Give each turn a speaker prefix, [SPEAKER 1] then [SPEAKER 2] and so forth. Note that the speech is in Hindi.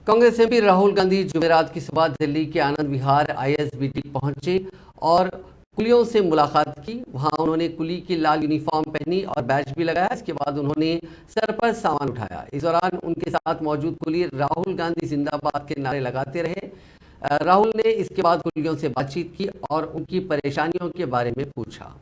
[SPEAKER 1] कांग्रेस एमपी राहुल गांधी जुमेरात की सुबह दिल्ली के आनंद विहार आईएसबीटी पहुंचे और कुलियों से मुलाकात की। वहां उन्होंने कुली की लाल यूनिफॉर्म पहनी और बैच भी लगाया। इसके बाद उन्होंने सर पर सामान उठाया। इस दौरान उनके साथ मौजूद कुली राहुल गांधी जिंदाबाद के नारे लगाते रहे। राहुल ने इसके बाद कुलियों से बातचीत की और उनकी परेशानियों के बारे में पूछा।